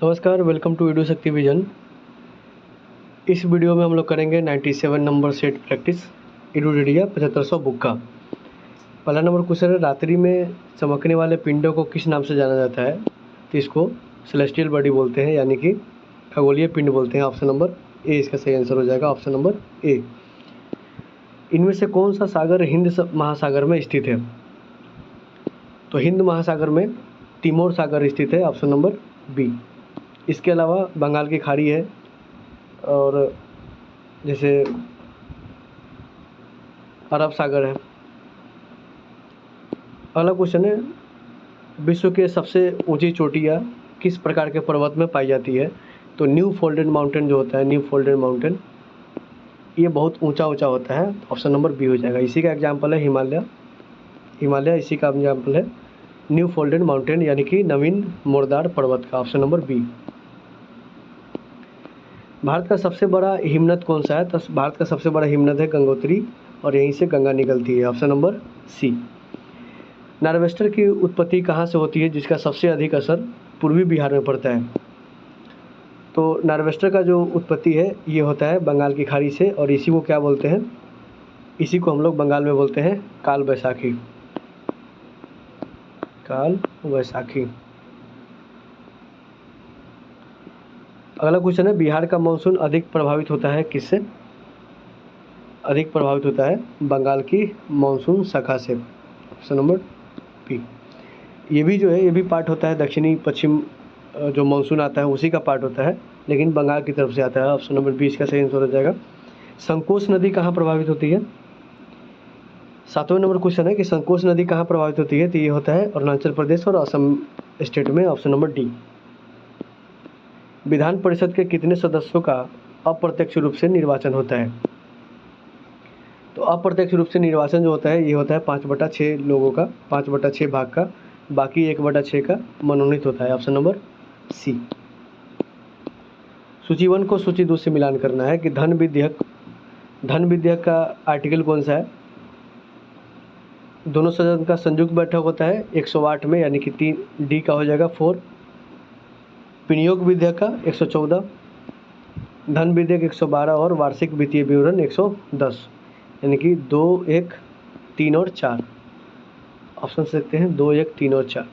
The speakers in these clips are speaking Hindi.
नमस्कार, वेलकम टू वीडियो शक्ति विजन। इस वीडियो में हम लोग करेंगे 97 नंबर सेट प्रैक्टिस इरुडिडिया 7500 बुक का। पहला नंबर क्वेश्चन है, रात्रि में चमकने वाले पिंडों को किस नाम से जाना जाता है? तो इसको सेलेस्टियल बॉडी बोलते हैं, यानी कि खगोलीय पिंड बोलते हैं। ऑप्शन नंबर ए इसका सही आंसर हो जाएगा, ऑप्शन नंबर ए। इनमें से कौन सा सागर हिंद महासागर में स्थित है? तो हिंद महासागर में तिमोर सागर स्थित है, ऑप्शन नंबर बी। इसके अलावा बंगाल की खाड़ी है, और जैसे अरब सागर है। अगला क्वेश्चन है, विश्व के सबसे ऊंची चोटियाँ किस प्रकार के पर्वत में पाई जाती है? तो न्यू फोल्डेड माउंटेन जो होता है, न्यू फोल्डेड माउंटेन, ये बहुत ऊंचा होता है। ऑप्शन नंबर बी हो जाएगा। इसी का एग्जाम्पल है हिमालय इसी का एग्जाम्पल है न्यू फोल्डेड माउंटेन, यानी कि नवीन मोरदार पर्वत का। Option number B. भारत का सबसे बड़ा हिमनद कौन सा है? तो भारत का सबसे बड़ा हिमनद है गंगोत्री, और यहीं से गंगा निकलती है। ऑप्शन नंबर सी। नार्वेस्टर की उत्पत्ति कहाँ से होती है, जिसका सबसे अधिक असर पूर्वी बिहार में पड़ता है? तो नार्वेस्टर का जो उत्पत्ति है ये होता है बंगाल की खाड़ी से, और इसी को क्या बोलते हैं? इसी को हम लोग बंगाल में बोलते हैं काल बैसाखी। काल बैसाखी। अगला क्वेश्चन है, बिहार का मानसून अधिक प्रभावित होता है किससे? अधिक प्रभावित होता है बंगाल की मानसून शाखा से। Option number B. ये भी जो है ये भी पार्ट होता है दक्षिणी पश्चिम जो मानसून आता है उसी का पार्ट होता है, लेकिन बंगाल की तरफ से आता है। ऑप्शन नंबर बी इसका सही आंसर हो जाएगा। संकोच नदी कहाँ प्रभावित होती है? 7वां नंबर क्वेश्चन है कि संकोच नदी कहाँ प्रभावित होती है? तो ये होता है अरुणाचल प्रदेश और असम स्टेट में। Option number D. Vidhan Parishad के कितने सदस्यों का अप्रत्यक्ष रूप से निर्वाचन होता है? तो अप्रत्यक्ष रूप से निर्वाचन जो होता है ये होता है 5/6 लोगों का, 5/6 भाग का, बाकी 1/6 का मनोनीत होता है। Option number C. सूची 1 को सूची 2 से मिलान करना है कि धन विधेयक का आर्टिकल कौन सा है? दोनों सदन का संयुक्त बैठक होता है 108 में, यानी कि 3 डी का हो जाएगा 4। विनियोग विधेयक का 114, धन विधेयक 112 और वार्षिक वित्तीय विवरण 110, यानी कि 2, 1, 3 और 4 ऑप्शन से देखते हैं। 2, 1, 3 और 4,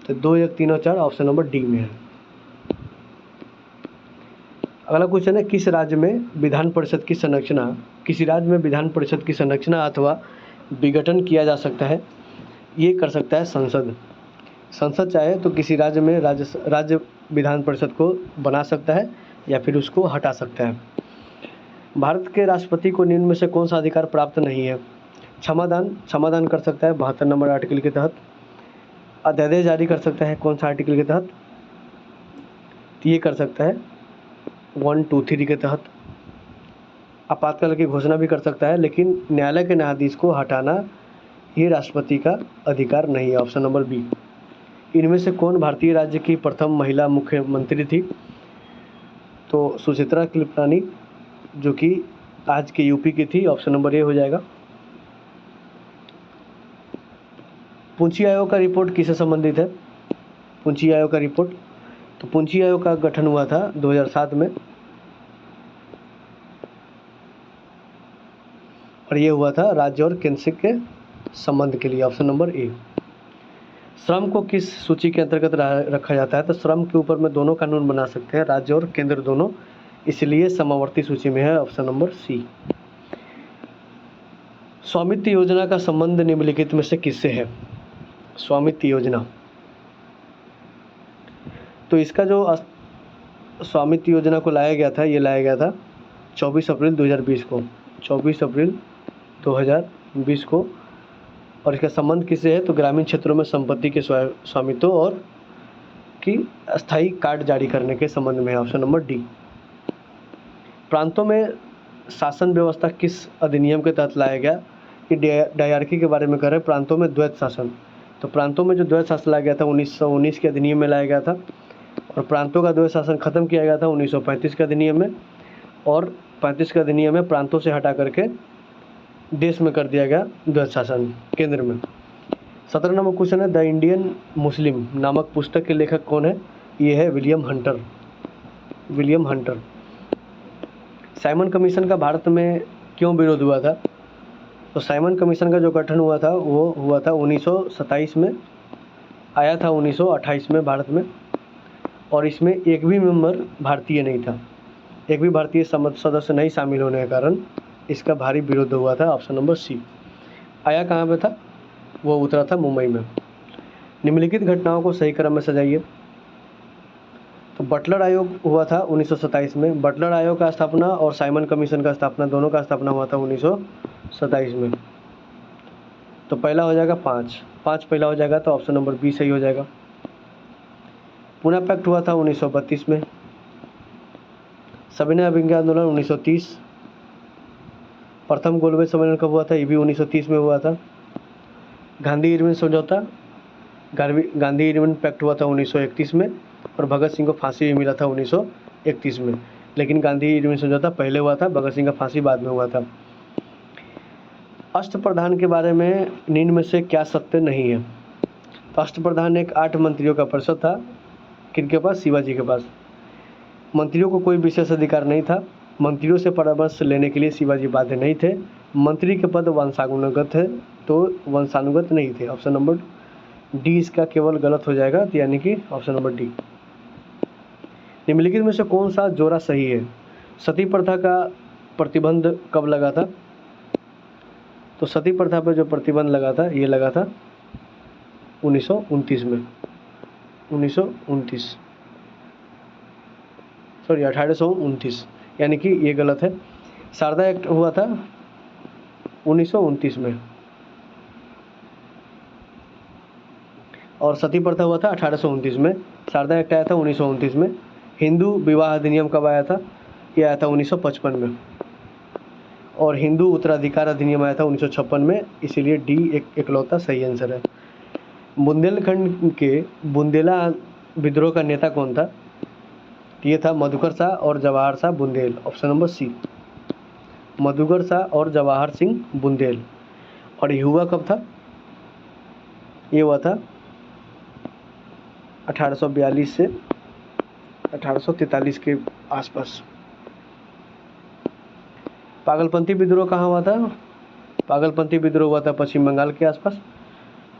तो 2, 1, 3 और 4 ऑप्शन नंबर डी में है। अगला क्वेश्चन है, किसी राज्य में विधान परिषद की संरचना अथवा विघटन किया जा सकता है? ये कर सकता है संसद चाहे तो किसी राज्य में राज्य विधान परिषद को बना सकता है या फिर उसको हटा सकता है। भारत के राष्ट्रपति को निम्न में से कौन सा अधिकार प्राप्त नहीं है? क्षमादान कर सकता है 72 नंबर आर्टिकल के तहत। अध्यादेश जारी कर सकता है कौन सा आर्टिकल के तहत? तो ये कर सकता है 1, 2, 3 के तहत। आपातकाल की घोषणा भी कर सकता है, लेकिन न्यायालय के न्यायाधीश को हटाना ये राष्ट्रपति का अधिकार नहीं है। Option number B. इनमें से कौन भारतीय राज्य की प्रथम महिला मुख्यमंत्री थी? तो सुचित्रा कृपलानी, जो कि आज के यूपी की थी। ऑप्शन नंबर ए हो जाएगा। पूंछी आयोग का रिपोर्ट किससे संबंधित है? पूंछी आयोग का रिपोर्ट, तो पूंछी आयोग का गठन हुआ था 2007 में, और ये हुआ था राज्य और केंद्र के संबंध के लिए। Option number A. श्रम को किस सूची के अंतर्गत रखा जाता है? तो श्रम के ऊपर में दोनों कानून बना सकते हैं, राज्य और केंद्र दोनों, इसलिए समवर्ती सूची में है। Option number C. स्वामित्व योजना का संबंध निम्नलिखित में से किससे है? स्वामित्व योजना, तो इसका जो स्वामित्व योजना को लाया गया था, ये लाया गया था 24 अप्रैल 2020 को, 24 अप्रैल 2020 को। और इसका संबंध किससे है? तो ग्रामीण क्षेत्रों में संपत्ति के स्वामित्व और की अस्थायी कार्ड जारी करने के संबंध में है। Option number D. प्रांतों में शासन व्यवस्था किस अधिनियम के तहत लाया गया? कि डायरकी के बारे में कर रहे हैं। प्रांतों में द्वैत शासन, तो प्रांतों में जो द्वैत शासन लाया गया था 1919 के अधिनियम में लाया गया था, और प्रांतों का द्वैत शासन खत्म किया गया था 1935 के अधिनियम में, और 35 के अधिनियम में प्रांतों से हटा करके देश में कर दिया गया द्वैत शासन केंद्र में। 17 नंबर क्वेश्चन है, द इंडियन मुस्लिम नामक पुस्तक के लेखक कौन है? ये है William Hunter. William Hunter. Simon commission का भारत में क्यों विरोध हुआ था? तो साइमन कमीशन का जो गठन हुआ था वो हुआ था 1927 में, आया था 1928 में भारत में, और इसमें एक भी मेंबर भारतीय नहीं था। एक भी भारतीय सदस्य नहीं शामिल होने के कारण इसका भारी विरोध हुआ था। Option number C. आया कहाँ पे था? वो उतरा था मुंबई में। निम्नलिखित घटनाओं को सही क्रम में सजाइए। तो बटलर आयोग हुआ था 1927 में। बटलर आयोग का स्थापना और साइमन कमीशन का स्थापना, दोनों का स्थापना हुआ था 1927 में। तो पहला हो जाएगा 5 पहला हो जाएगा, तो ऑप्शन नंबर बी सही हो जाएगा। पुणे पैक्ट हुआ था 1932 में। सविनय अवज्ञा आंदोलन 1930। प्रथम गोलमेज सम्मेलन कब हुआ था? ये भी 1930 में हुआ था। गांधी इरविन समझौता, गांधी इरविन पैक्ट हुआ था 1931 में, और भगत सिंह को फांसी भी मिला था 1931 में। लेकिन गांधी इरविन समझौता पहले हुआ था, भगत सिंह का फांसी बाद में हुआ था। अष्टप्रधान के बारे में निम्न में से क्या सत्य नहीं है? तो अष्टप्रधान एक 8 मंत्रियों का परिषद था। किनके पास? शिवाजी के पास। मंत्रियों को कोई विशेष अधिकार नहीं था। मंत्रियों से परामर्श लेने के लिए शिवाजी बाध्य नहीं थे। मंत्री के पद वंशानुगत है, तो वंशानुगत नहीं थे। ऑप्शन नंबर डी इसका केवल गलत हो जाएगा, तो यानी कि ऑप्शन नंबर डी। निम्नलिखित में से कौन सा जोड़ा सही है? सती प्रथा का प्रतिबंध कब लगा था? तो सती प्रथा पर जो प्रतिबंध लगा था, ये लगा था 1929 में। 1829, यानी कि ये गलत है। शारदा एक्ट हुआ था 1929 में, और सती प्रथा हुआ था 1829 में। शारदा एक्ट आया था 1929 में। हिंदू विवाह अधिनियम कब आया था? ये आया था 1955 में। और हिंदू उत्तराधिकार अधिनियम आया था 1956 में। इसीलिए डी इकलौता सही आंसर है। बुंदेलखंड के बुंदेला विद्रोह का नेता कौन था? ये था मधुकर शाह और Jawahar Shah Bundel. Option number C, Madhukar Shah और जवाहर सिंह बुंदेल। और ये हुआ कब था? ये हुआ था 1842 से 1843 के आसपास। पागलपंथी विद्रोह कहाँ हुआ था? पागलपंथी विद्रोह हुआ था पश्चिम बंगाल के आसपास,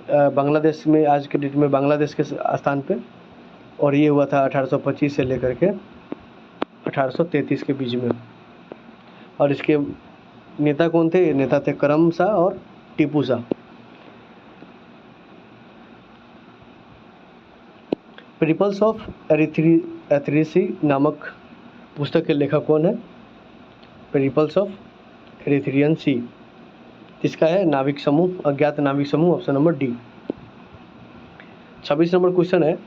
बांग्लादेश में, आज के डेट में बांग्लादेश के स्थान पे। और ये हुआ था 1825 से लेकर के 1833 के बीच में। और इसके नेता कौन थे? नेता थे करम शाह और टीपू शाह। पीपल्स ऑफ एरिथ्रेसी नामक पुस्तक के लेखक कौन है? पीपल्स ऑफ एरिथ्रियन सी। इसका है नाविक समूह, अज्ञात नाविक समूह। Option number D. 26 number question है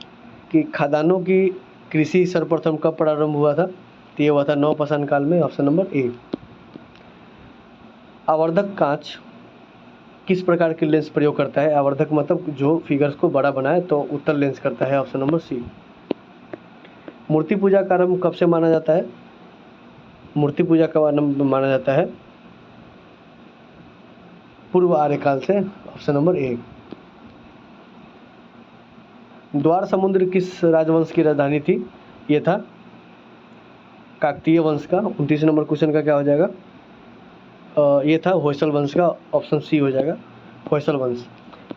कि खादानों की कृषि सर्वप्रथम कब प्रारंभ हुआ था? तो ये हुआ था नवपाषाण काल में। Option number A. आवर्धक कांच किस प्रकार की लेंस प्रयोग करता है? आवर्धक मतलब जो फिगर्स को बड़ा बनाए, तो उत्तल लेंस करता है। ऑप्शन नंबर सी। मूर्ति पूजा का आरंभ कब से माना जाता है? मूर्ति पूजा का आरंभ माना जाता है पूर्व आर्यकाल से। Option number A. द्वार समुद्र किस राजवंश की राजधानी थी? ये था काकतीय वंश का। 29 नंबर क्वेश्चन का क्या हो जाएगा? ये था होयसल वंश का। ऑप्शन सी हो जाएगा, होयसल वंश।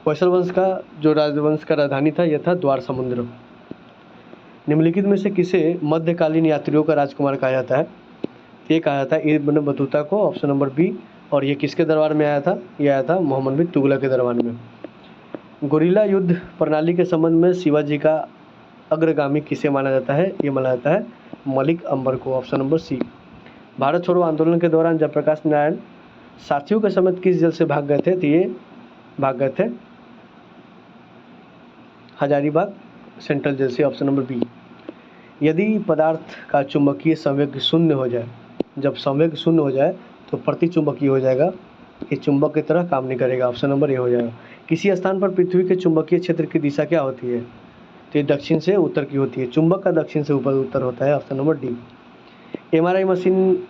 होयसल वंश का जो राजवंश का राजधानी था, यह था द्वार समुद्र। निम्नलिखित में से किसे मध्यकालीन यात्रियों का राजकुमार कहा जाता है? ये कहा जाता है इब्न बतूता को। Option number B. और ये किसके दरबार में आया था? ये आया था मोहम्मद बिन तुगलक के दरबार में। गुरिल्ला युद्ध प्रणाली के संबंध में शिवाजी का अग्रगामी किसे माना जाता है? ये माना जाता है मलिक अंबर को। ऑप्शन नंबर सी। भारत छोड़ो आंदोलन के दौरान जयप्रकाश नारायण साथियों के समेत किस जेल से भाग गए थे? तो ये भाग गए थे हजारीबाग सेंट्रल जेल से। Option number B. यदि पदार्थ का चुंबकीय संवेग शून्य हो जाए, जब संवेग शून्य हो जाए तो प्रतिचुंबकीय हो जाएगा, ये चुंबक की तरह काम नहीं करेगा। ऑप्शन नंबर ए हो जाएगा। किसी स्थान पर पृथ्वी के चुंबकीय क्षेत्र की दिशा क्या होती है? तो ये दक्षिण से उत्तर की होती है। चुंबक का दक्षिण से ऊपर उत्तर होता है। Option number D. MRI machine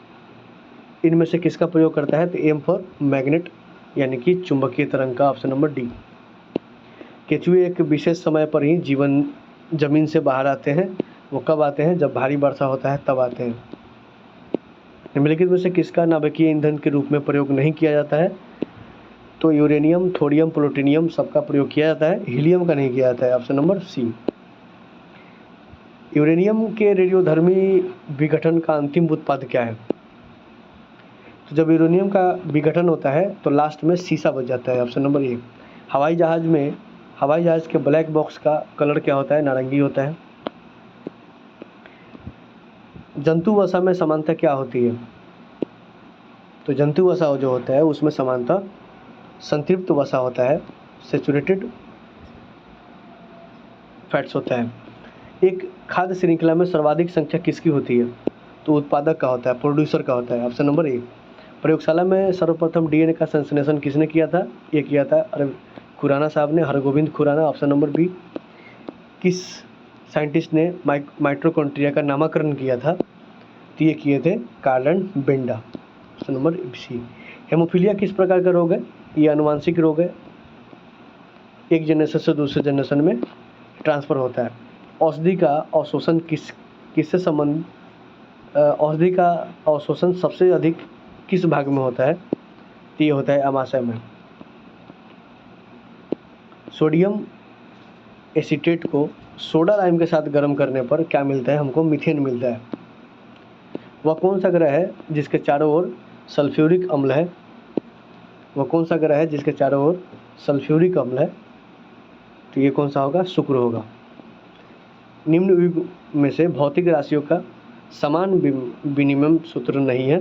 इनमें से किसका प्रयोग करता है? तो एम फॉर मैग्नेट, यानी कि चुंबकीय तरंग का। Option number D. केचुए एक विशेष समय पर ही जीवन ज़मीन से बाहर आते हैं वो कब आते हैं, जब भारी वर्षा होता है तब आते हैं। निम्नलिखित में से किसका नाभिकीय ईंधन के रूप में प्रयोग नहीं किया जाता है, तो यूरेनियम, थोरियम, प्लूटोनियम सबका प्रयोग किया जाता है, हीलियम का नहीं किया जाता है, ऑप्शन नंबर सी। यूरेनियम के रेडियोधर्मी विघटन का अंतिम उत्पाद क्या है, तो जब यूरेनियम का विघटन होता है तो लास्ट में सीसा बच जाता है, ऑप्शन नंबर ए। हवाई जहाज़ के ब्लैक बॉक्स का कलर क्या होता है, नारंगी होता है। जंतु वसा में समानता क्या होती है, तो जंतु वसा जो होता है उसमें समानता संतृप्त वसा होता है, सैचुरेटेड फैट्स होता है। एक खाद्य श्रृंखला में सर्वाधिक संख्या किसकी होती है, तो उत्पादक का होता है, प्रोड्यूसर का होता है, ऑप्शन नंबर ए। प्रयोगशाला में सर्वप्रथम डीएनए का संश्लेषण किसने किया था, ये किया था खुराना साहब ने, Hargobind Khurana, option number B. किस साइंटिस्ट ने माइटोकॉन्ड्रिया का नामकरण किया था, तो ये किए थे Carl and Benda, option number C. Haemophilia किस प्रकार का रोग है, ये अनुवांशिक रोग है, एक जनरेशन से दूसरे जनरेशन में ट्रांसफ़र होता है। औषधि का अवशोषण किससे संबंध, औषधि का अवशोषण सबसे अधिक किस भाग में होता है, तो ये होता है अमाशय में। सोडियम एसीटेट को सोडा लाइम के साथ गर्म करने पर क्या मिलता है, हमको मीथेन मिलता है। वह कौन सा ग्रह है जिसके चारों ओर सल्फ्यूरिक अम्ल है, वह कौन सा ग्रह है जिसके चारों ओर सल्फ्यूरिक अम्ल है, तो ये कौन सा होगा, शुक्र होगा। निम्न युग में से भौतिक राशियों का समान विनिमय सूत्र नहीं है,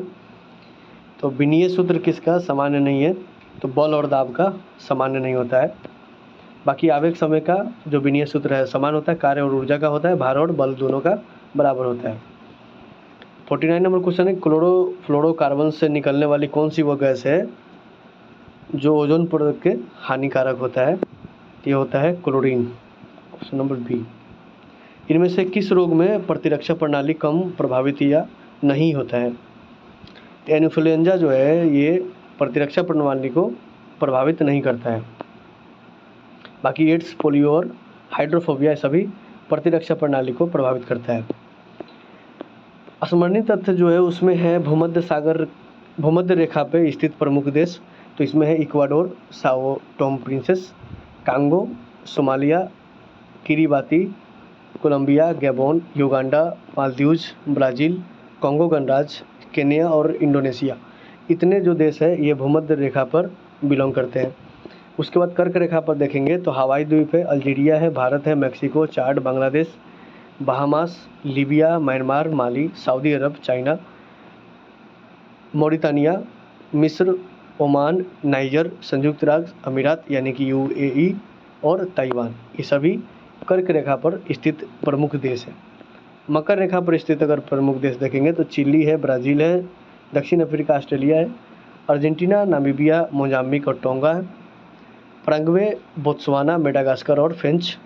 तो विनीय सूत्र किसका सामान्य नहीं है, तो बल और दाब का सामान्य नहीं होता है। बाकी आवेग समय का जो विनीय सूत्र है समान होता है, कार्य और ऊर्जा का होता है, भार और बल दोनों का बराबर होता है। 49 नंबर क्वेश्चन है, क्लोरोफ्लोरोकार्बन से निकलने वाली कौन सी वो गैस है जो ओजोन परत के हानिकारक होता है, ये होता है क्लोरीन, ऑप्शन नंबर बी। इनमें से किस रोग में प्रतिरक्षा प्रणाली कम प्रभावित या नहीं होता है, इन्फ्लुएंजा जो है ये प्रतिरक्षा प्रणाली को प्रभावित नहीं करता है। बाकी एड्स, पोलियो और हाइड्रोफोबिया सभी प्रतिरक्षा प्रणाली को प्रभावित करता है। स्मरणीय तथ्य जो है उसमें है भूमध्य रेखा पे स्थित प्रमुख देश, तो इसमें है Ecuador, Sao Tome Principe, Congo, Somalia, Kiribati, Colombia, Gabon, Uganda, Maldives, Brazil, Congo गणराज्य, केन्या और इंडोनेशिया। इतने जो देश है ये भूमध्य रेखा पर बिलोंग करते हैं। उसके बाद कर्क रेखा पर देखेंगे तो हवाई द्वीप है, अल्जीरिया है, भारत है, मेक्सिको, चाड, बांग्लादेश, बहामास, लीबिया, म्यांमार, माली, सऊदी अरब, चाइना, मॉरिटानिया, मिस्र, ओमान, नाइजर, संयुक्त राज्य अमीरात यानी कि यूएई और ताइवान, ये सभी कर्क रेखा पर स्थित प्रमुख देश है। मकर रेखा पर स्थित अगर प्रमुख देश देखेंगे तो चिली है, ब्राज़ील है, दक्षिण अफ्रीका, ऑस्ट्रेलिया है, अर्जेंटीना, नामीबिया, मोजाम्बिक और टोंगा है, पैराग्वे, बोत्सवाना, मेडागास्कर और फ्रेंच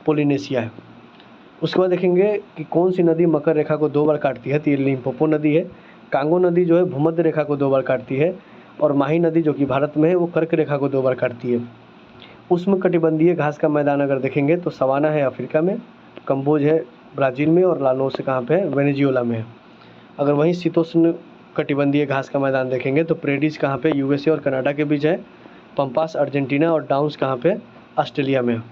पोलिनेशिया है। उसके बाद देखेंगे कि कौन सी नदी मकर रेखा को 2 बार काटती है, तो ये लिम्पोपो नदी है। कांगो नदी जो है भूमध्य रेखा को 2 बार काटती है, और माही नदी जो कि भारत में है वो कर्क रेखा को 2 बार काटती है। उष्णकटिबंधीय घास का मैदान अगर देखेंगे तो सवाना है अफ्रीका में, कंबोज है ब्राज़ील में, और लानोस कहाँ पे है, वेनेजुएला में है। अगर वहीं शीतोष्ण कटिबंधीय घास का मैदान देखेंगे तो प्रेडीज कहाँ पे, यूएसए और कनाडा के बीच है, पंपास अर्जेंटीना, और डाउन्स कहाँ पे, ऑस्ट्रेलिया में है।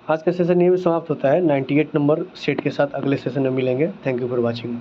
आज का सेशन ये भी समाप्त होता है। 98 नंबर सेट के साथ अगले सेशन में मिलेंगे। Thank you for watching.